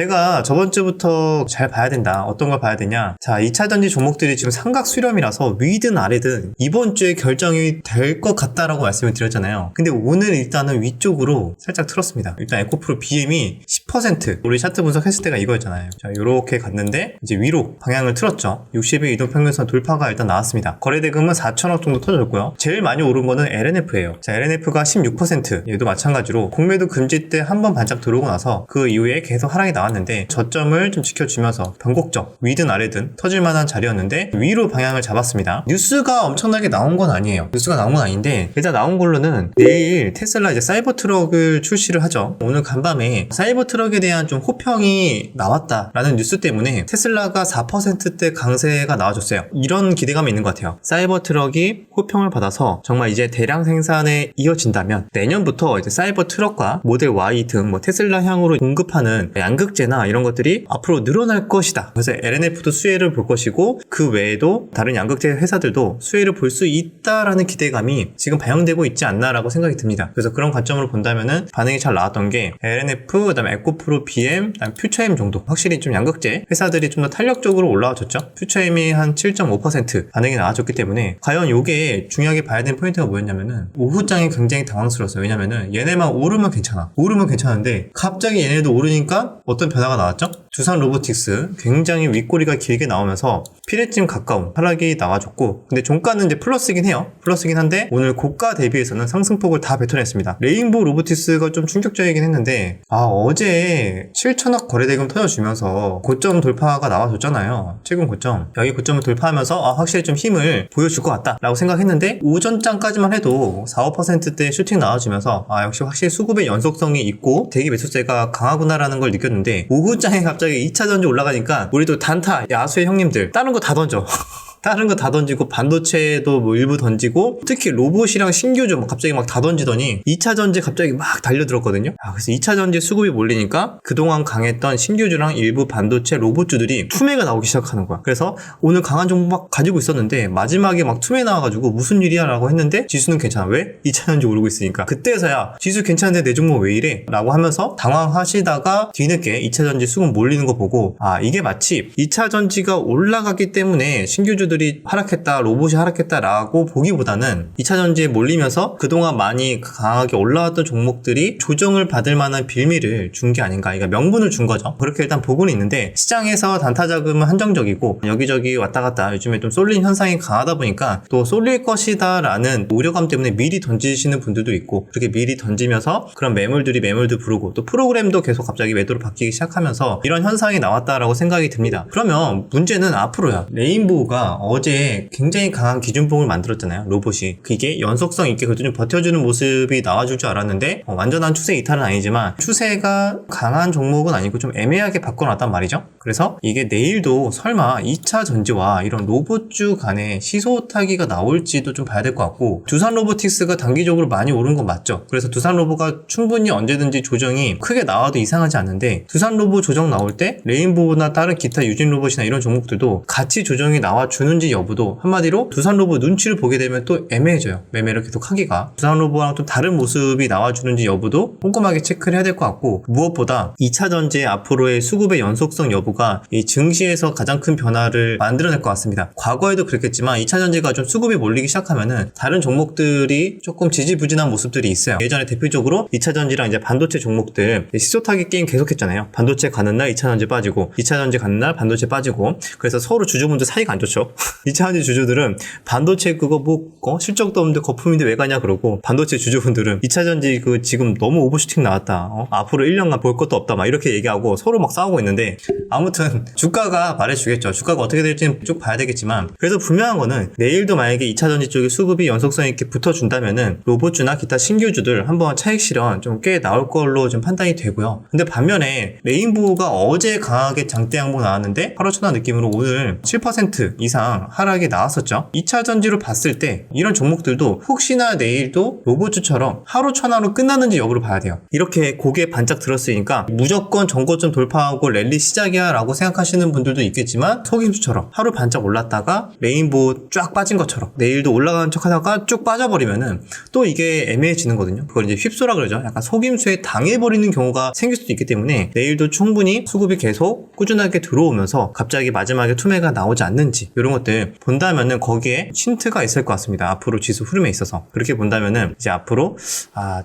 제가 저번 주부터 잘 봐야 된다. 어떤 걸 봐야 되냐. 자, 2차전지 종목들이 지금 삼각 수렴이라서 위든 아래든 이번 주에 결정이 될 것 같다라고 말씀을 드렸잖아요. 근데 오늘 일단은 위쪽으로 살짝 틀었습니다. 일단 에코프로 BM이 10% 우리 차트 분석했을 때가 이거였잖아요. 자, 요렇게 갔는데 이제 위로 방향을 틀었죠. 60일 이동평균선 돌파가 일단 나왔습니다. 거래대금은 4천억 정도 터졌고요. 제일 많이 오른 거는 LNF예요. 자, LNF가 16%. 얘도 마찬가지로 공매도 금지 때 한 번 반짝 들어오고 나서 그 이후에 계속 하락이 나왔는데 저점을 좀 지켜주면서 변곡적 위든 아래든 터질 만한 자리였는데 위로 방향을 잡았습니다. 뉴스가 엄청나게 나온 건 아니에요. 뉴스가 나온 건 아닌데 일단 나온 걸로는 내일 테슬라 이제 사이버 트럭을 출시를 하죠. 오늘 간밤에 사이버 트럭에 대한 좀 호평이 나왔다라는 뉴스 때문에 테슬라가 4%대 강세가 나와줬어요. 이런 기대감이 있는 것 같아요. 사이버 트럭이 호평을 받아서 정말 이제 대량 생산에 이어진다면 내년부터 이제 사이버 트럭과 모델 Y 등 뭐 테슬라 향으로 공급하는 양극재나 이런 것들이 앞으로 늘어날 것이다. 그래서 LNF도 수혜를 볼 것이고 그 외에도 다른 양극재 회사들도 수혜를 볼 수 있다라는 기대감이 지금 반영되고 있지 않나라고 생각이 듭니다. 그래서 그런 관점으로 본다면은 반응이 잘 나왔던 게 LNF, 그다음에 에코프로 BM, 그다음에 퓨처엠 정도 확실히 좀 양극재 회사들이 좀 더 탄력적으로 올라와줬죠. 퓨처엠이 한 7.5% 반응이 나와줬기 때문에 과연 이게 중요하게 봐야 되는 포인트가 뭐였냐면은 오후장이 굉장히 당황스러웠어요. 왜냐면은 얘네만 오르면 괜찮아. 오르면 괜찮은데 갑자기 얘네도 오르니까 어떤 변화가 나왔죠? 두산 로보틱스 굉장히 윗꼬리가 길게 나오면서 피레쯤 가까운 하락이 나와줬고 근데 종가는 이제 플러스긴 해요. 플러스긴 한데 오늘 고가 대비해서는 상승폭을 다 뱉어냈습니다. 레인보우 로보틱스가 좀 충격적이긴 했는데 어제 7천억 거래대금 터져주면서 고점 돌파가 나와줬잖아요. 최근 고점. 여기 고점을 돌파하면서 확실히 좀 힘을 보여줄 것 같다 라고 생각했는데 오전장까지만 해도 4~5%대 슈팅 나와주면서 역시 확실히 수급의 연속성이 있고 대기 매수세가 강하구나라는 걸 느꼈는데 오후장에 갑자기 2차전지 올라가니까 우리도 단타 야수의 형님들 다른 거 다 던져. 다른 거 다 던지고 반도체도 뭐 일부 던지고 특히 로봇이랑 신규주 갑자기 막 다 던지더니 2차 전지 갑자기 막 달려들었거든요. 그래서 2차 전지 수급이 몰리니까 그동안 강했던 신규주랑 일부 반도체 로봇주들이 투매가 나오기 시작하는 거야. 그래서 오늘 강한 종목 막 가지고 있었는데 마지막에 막 투매 나와가지고 무슨 일이야 라고 했는데 지수는 괜찮아. 왜? 2차 전지 오르고 있으니까. 그때서야 지수 괜찮은데 내 종목 왜 이래? 라고 하면서 당황하시다가 뒤늦게 2차 전지 수급 몰리는 거 보고 이게 마치 2차 전지가 올라갔기 때문에 신규주 들이 하락했다, 로봇이 하락했다라고 보기보다는 2차전지에 몰리면서 그동안 많이 강하게 올라왔던 종목들이 조정을 받을 만한 빌미를 준 게 아닌가. 그러니까 명분을 준 거죠. 그렇게 일단 보고는 있는데 시장에서 단타 자금은 한정적이고 여기저기 왔다 갔다 요즘에 좀 쏠린 현상이 강하다 보니까 또 쏠릴 것이다 라는 우려감 때문에 미리 던지시는 분들도 있고 그렇게 미리 던지면서 그런 매물들 부르고 또 프로그램도 계속 갑자기 매도로 바뀌기 시작하면서 이런 현상이 나왔다라고 생각이 듭니다. 그러면 문제는 앞으로야. 레인보우가 어제 굉장히 강한 기준봉을 만들었잖아요. 로봇이. 그게 연속성 있게 그래도 좀 버텨주는 모습이 나와줄 줄 알았는데 완전한 추세 이탈은 아니지만 추세가 강한 종목은 아니고 좀 애매하게 바꿔놨단 말이죠. 그래서 이게 내일도 설마 2차 전지와 이런 로봇주 간에 시소타기가 나올지도 좀 봐야 될 것 같고 두산 로보틱스가 단기적으로 많이 오른 건 맞죠. 그래서 두산 로보가 충분히 언제든지 조정이 크게 나와도 이상하지 않는데 두산 로보 조정 나올 때 레인보우나 다른 기타 유진 로봇이나 이런 종목들도 같이 조정이 나와주는 지 여부도 한마디로 두산 로봇 눈치를 보게 되면 또 애매해져요. 매매를 계속 하기가. 두산 로봇랑 좀 다른 모습이 나와주는지 여부도 꼼꼼하게 체크를 해야 될 것 같고 무엇보다 2차 전지의 앞으로의 수급의 연속성 여부가 이 증시에서 가장 큰 변화를 만들어낼 것 같습니다. 과거에도 그랬겠지만 2차 전지가 좀 수급이 몰리기 시작하면은 다른 종목들이 조금 지지부진한 모습들이 있어요. 예전에 대표적으로 2차 전지랑 이제 반도체 종목들 시소타기 게임 계속했잖아요. 반도체 가는 날 2차 전지 빠지고 2차 전지 가는 날 반도체 빠지고 그래서 서로 주주분들 사이가 안 좋죠. 2차 전지 주주들은 반도체 그거 실적도 없는데 거품인데 왜 가냐 그러고 반도체 주주분들은 2차 전지 지금 너무 오버슈팅 나왔다. 앞으로 1년간 볼 것도 없다. 막 이렇게 얘기하고 서로 막 싸우고 있는데 아무튼 주가가 말해주겠죠. 주가가 어떻게 될지는 쭉 봐야 되겠지만 그래서 분명한 거는 내일도 만약에 2차 전지 쪽에 수급이 연속성 있게 붙어준다면은 로봇주나 기타 신규주들 한번 차익 실현 좀 꽤 나올 걸로 좀 판단이 되고요. 근데 반면에 레인보우가 어제 강하게 장대 양봉 나왔는데 하루 천하 느낌으로 오늘 7% 이상 사실상 하락이 나왔었죠. 2차 전지로 봤을 때 이런 종목들도 혹시나 내일도 로봇주처럼 하루 천하로 끝나는지 여부를 봐야 돼요. 이렇게 고개 반짝 들었으니까 무조건 전고점 돌파하고 랠리 시작이야 라고 생각하시는 분들도 있겠지만, 속임수처럼 하루 반짝 올랐다가 레인보우 쫙 빠진 것처럼 내일도 올라가는 척 하다가 쭉 빠져버리면은 또 이게 애매해지는 거거든요. 그걸 이제 휩소라 그러죠. 약간 속임수에 당해버리는 경우가 생길 수도 있기 때문에 내일도 충분히 수급이 계속 꾸준하게 들어오면서 갑자기 마지막에 투매가 나오지 않는지 이런 것들 본다면은 거기에 힌트가 있을 것 같습니다. 앞으로 지수 흐름에 있어서. 그렇게 본다면은 이제 앞으로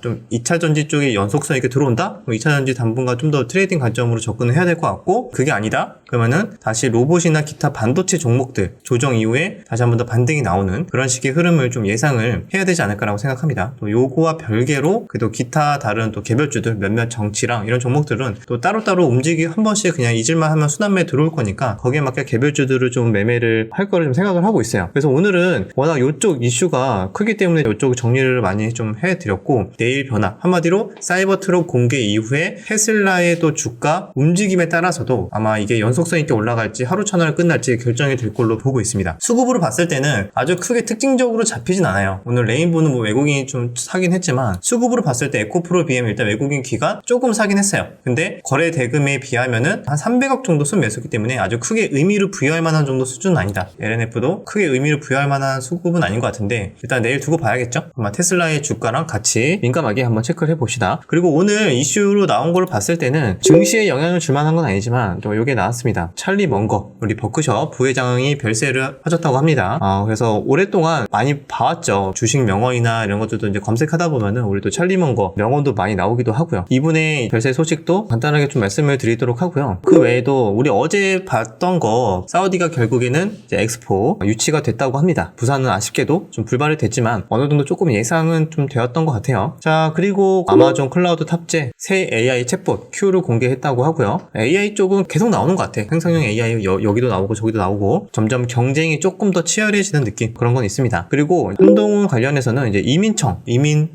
좀 2차 전지 쪽에 연속성 있게 들어온다? 2차 전지 당분간 좀 더 트레이딩 관점으로 접근을 해야 될 것 같고, 그게 아니다? 그러면은 다시 로봇이나 기타 반도체 종목들 조정 이후에 다시 한번 더 반등이 나오는 그런 식의 흐름을 좀 예상을 해야 되지 않을까라고 생각합니다. 또 요거와 별개로 그래도 기타 다른 또 개별주들 몇몇 정치랑 이런 종목들은 또 따로따로 움직이기 한 번씩 그냥 잊을만 하면 순환매 들어올 거니까 거기에 맞게 개별주들을 좀 매매를 할 거를 좀 생각을 하고 있어요. 그래서 오늘은 워낙 요쪽 이슈가 크기 때문에 요쪽 정리를 많이 좀 해드렸고, 내일 변화 한마디로 사이버트럭 공개 이후에 테슬라의 또 주가 움직임에 따라서도 아마 이게 연속성 있게 올라갈지 하루 천하를 끝날지 결정이 될 걸로 보고 있습니다. 수급으로 봤을 때는 아주 크게 특징적으로 잡히진 않아요. 오늘 레인보우는 뭐 외국인이 좀 사긴 했지만 수급으로 봤을 때 에코프로 BM 일단 외국인 기관 조금 사긴 했어요. 근데 거래 대금에 비하면은 한 300억 정도 순매수했기 때문에 아주 크게 의미를 부여할 만한 정도 수준은 아니다. LNF도 크게 의미를 부여할 만한 수급은 아닌 것 같은데 일단 내일 두고 봐야겠죠? 아마 테슬라의 주가랑 같이 민감하게 한번 체크를 해봅시다. 그리고 오늘 이슈로 나온 걸 봤을 때는 증시에 영향을 줄 만한 건 아니지만 또 이게 나왔습니다. 찰리 먼거, 우리 버크셔 부회장이 별세를 하셨다고 합니다. 그래서 오랫동안 많이 봐왔죠. 주식 명언이나 이런 것들도 이제 검색하다 보면은 우리 또 찰리 먼거 명언도 많이 나오기도 하고요. 이분의 별세 소식도 간단하게 좀 말씀을 드리도록 하고요. 그 외에도 우리 어제 봤던 거 사우디가 결국에는 이제 엑스포 유치가 됐다고 합니다. 부산은 아쉽게도 좀 불발이 됐지만 어느 정도 조금 예상은 좀 되었던 것 같아요. 자, 그리고 아마존 클라우드 탑재 새 AI 챗봇 Q를 공개했다고 하고요. AI 쪽은 계속 나오는 것 같아. 생성형 AI 여기도 나오고 저기도 나오고 점점 경쟁이 조금 더 치열해지는 느낌, 그런 건 있습니다. 그리고 한동훈 관련해서는 이제 이민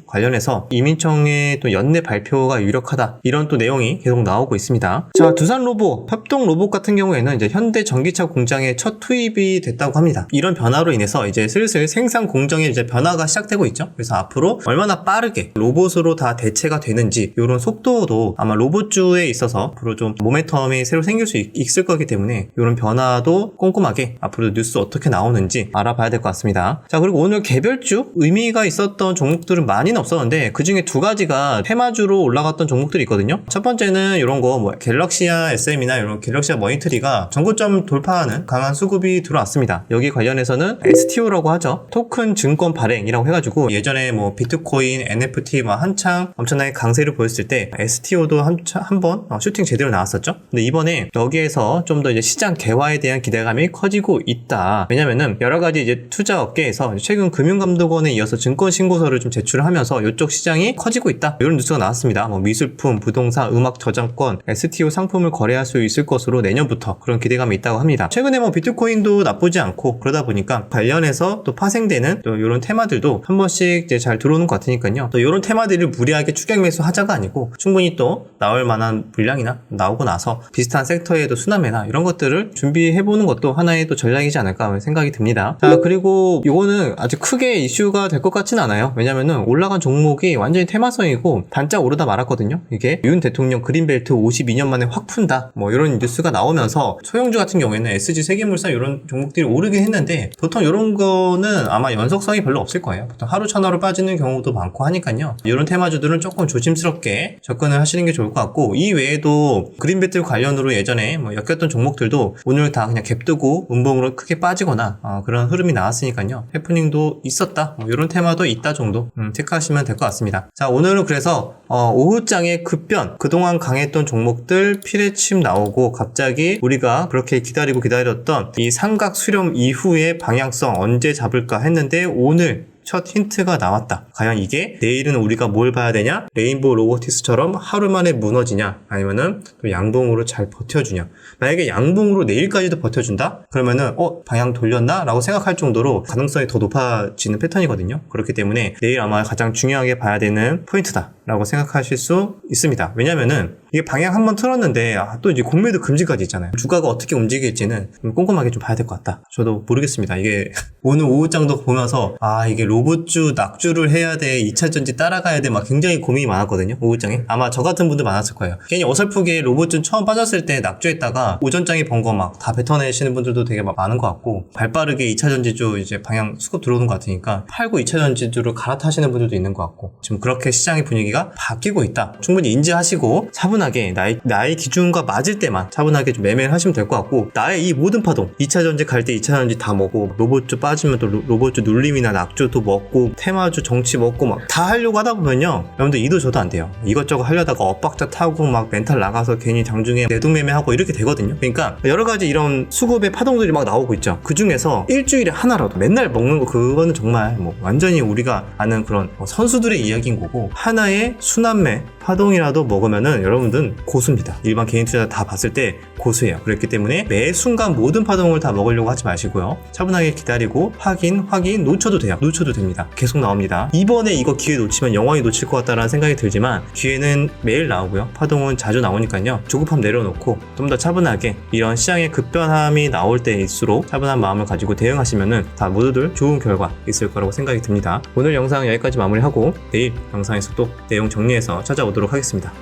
관련해서 이민청의 또 연내 발표가 유력하다, 이런 또 내용이 계속 나오고 있습니다. 자, 두산 로봇, 협동 로봇 같은 경우에는 이제 현대 전기차 공장에 첫 투입이 됐다고 합니다. 이런 변화로 인해서 이제 슬슬 생산 공정에 이제 변화가 시작되고 있죠. 그래서 앞으로 얼마나 빠르게 로봇으로 다 대체가 되는지 이런 속도도 아마 로봇주에 있어서 앞으로 좀 모멘텀이 새로 생길 수 있을 거기 때문에 이런 변화도 꼼꼼하게 앞으로 뉴스 어떻게 나오는지 알아봐야 될 것 같습니다. 자, 그리고 오늘 개별주 의미가 있었던 종목들은 많이는 없었는데 그 중에 두 가지가 테마주로 올라갔던 종목들이 있거든요. 첫 번째는 이런 거 뭐 갤럭시아 SM이나 이런 갤럭시아 머니터리가 전고점 돌파하는 강한 수급이 들어왔습니다. 여기 관련해서는 STO라고 하죠. 토큰 증권 발행이라고 해가지고 예전에 뭐 비트코인, NFT 뭐 한창 엄청나게 강세를 보였을 때 STO도 한번 슈팅 제대로 나왔었죠. 근데 이번에 여기에서 좀 더 이제 시장 개화에 대한 기대감이 커지고 있다. 왜냐면은 여러 가지 이제 투자 업계에서 최근 금융감독원에 이어서 증권 신고서를 좀 제출을 하면서 이쪽 시장이 커지고 있다, 이런 뉴스가 나왔습니다. 뭐 미술품, 부동산, 음악 저작권, STO 상품을 거래할 수 있을 것으로 내년부터 그런 기대감이 있다고 합니다. 최근에 뭐 비트코인도 나쁘지 않고 그러다 보니까 관련해서 또 파생되는 또 이런 테마들도 한 번씩 이제 잘 들어오는 것 같으니까요. 또 이런 테마들을 무리하게 추격 매수 하자가 아니고 충분히 또 나올 만한 물량이나 나오고 나서 비슷한 섹터에도 순환매나 이런 것들을 준비해보는 것도 하나의 또 전략이지 않을까 생각이 듭니다. 자, 그리고 이거는 아주 크게 이슈가 될 것 같지는 않아요. 왜냐면은 올라간 종목이 완전히 테마성이고 반짝 오르다 말았거든요. 이게 윤 대통령 그린벨트 52년 만에 확 푼다, 뭐 이런 뉴스가 나오면서 소형주 같은 경우에는 SG 세계물산 이런 종목들이 오르긴 했는데 보통 이런 거는 아마 연속성이 별로 없을 거예요. 보통 하루 천하로 빠지는 경우도 많고 하니까요. 이런 테마주들은 조금 조심스럽게 접근을 하시는 게 좋을 것 같고, 이 외에도 그린벨트 관련으로 예전에 뭐 엮였던 종목들도 오늘 다 그냥 갭 뜨고 음봉으로 크게 빠지거나 그런 흐름이 나왔으니까요. 해프닝도 있었다, 뭐 이런 테마도 있다 정도 체크하시면 될 것 같습니다. 자, 오늘은 그래서 오후장에 급변, 그동안 강했던 종목들 피레침 나오고 갑자기 우리가 그렇게 기다렸던 이 삼각 수렴 이후의 방향성 언제 잡을까 했는데 오늘 첫 힌트가 나왔다. 과연 이게 내일은 우리가 뭘 봐야 되냐? 레인보우 로보틱스처럼 하루 만에 무너지냐? 아니면은 또 양봉으로 잘 버텨주냐? 만약에 양봉으로 내일까지도 버텨준다? 그러면은 방향 돌렸나? 라고 생각할 정도로 가능성이 더 높아지는 패턴이거든요. 그렇기 때문에 내일 아마 가장 중요하게 봐야 되는 포인트다. 라고 생각하실 수 있습니다. 왜냐면은 이게 방향 한번 틀었는데 또 이제 공매도 금지까지 있잖아요. 주가가 어떻게 움직일지는 꼼꼼하게 좀 봐야 될 것 같다. 저도 모르겠습니다. 이게 오늘 오후장도 보면서 이게 로봇주 낙주를 해야 돼, 2차전지 따라가야 돼, 막 굉장히 고민이 많았거든요. 오후장에 아마 저 같은 분들 많았을 거예요. 괜히 어설프게 로봇주 처음 빠졌을 때 낙주했다가 오전장에 번 거 막 다 뱉어내시는 분들도 되게 많은 것 같고, 발빠르게 2차전지주 이제 방향 수급 들어오는 것 같으니까 팔고 2차전지주로 갈아타시는 분들도 있는 것 같고, 지금 그렇게 시장의 분위기가 바뀌고 있다. 충분히 인지하시고 차분하게 나의 기준과 맞을 때만 차분하게 좀 매매를 하시면 될 것 같고, 나의 이 모든 파동, 2차전지 갈 때 2차전지 다 먹고, 로봇주 빠지면 또 로봇주 눌림이나 낙주 또 먹고, 테마주 정치 먹고 막 다 하려고 하다 보면요, 여러분들 이도 저도 안 돼요. 이것저것 하려다가 엇박자 타고 막 멘탈 나가서 괜히 장중에 내동매매하고 이렇게 되거든요. 그러니까 여러 가지 이런 수급의 파동들이 막 나오고 있죠. 그 중에서 일주일에 하나라도 맨날 먹는 거, 그거는 정말 뭐 완전히 우리가 아는 그런 선수들의 이야기인 거고, 하나의 순환매 파동이라도 먹으면은 여러분들은 고수입니다. 일반 개인 투자 다 봤을 때 고수예요. 그렇기 때문에 매 순간 모든 파동을 다 먹으려고 하지 마시고요. 차분하게 기다리고 확인 놓쳐도 돼요. 놓쳐도 됩니다. 계속 나옵니다. 이번에 이거 기회 놓치면 영원히 놓칠 것 같다라는 생각이 들지만, 기회는 매일 나오고요. 파동은 자주 나오니까요. 조급함 내려놓고 좀 더 차분하게 이런 시장의 급변함이 나올 때일수록 차분한 마음을 가지고 대응하시면은 다 모두들 좋은 결과 있을 거라고 생각이 듭니다. 오늘 영상 여기까지 마무리하고 내일 영상에서 또 내용 정리해서 찾아오도록 하겠습니다.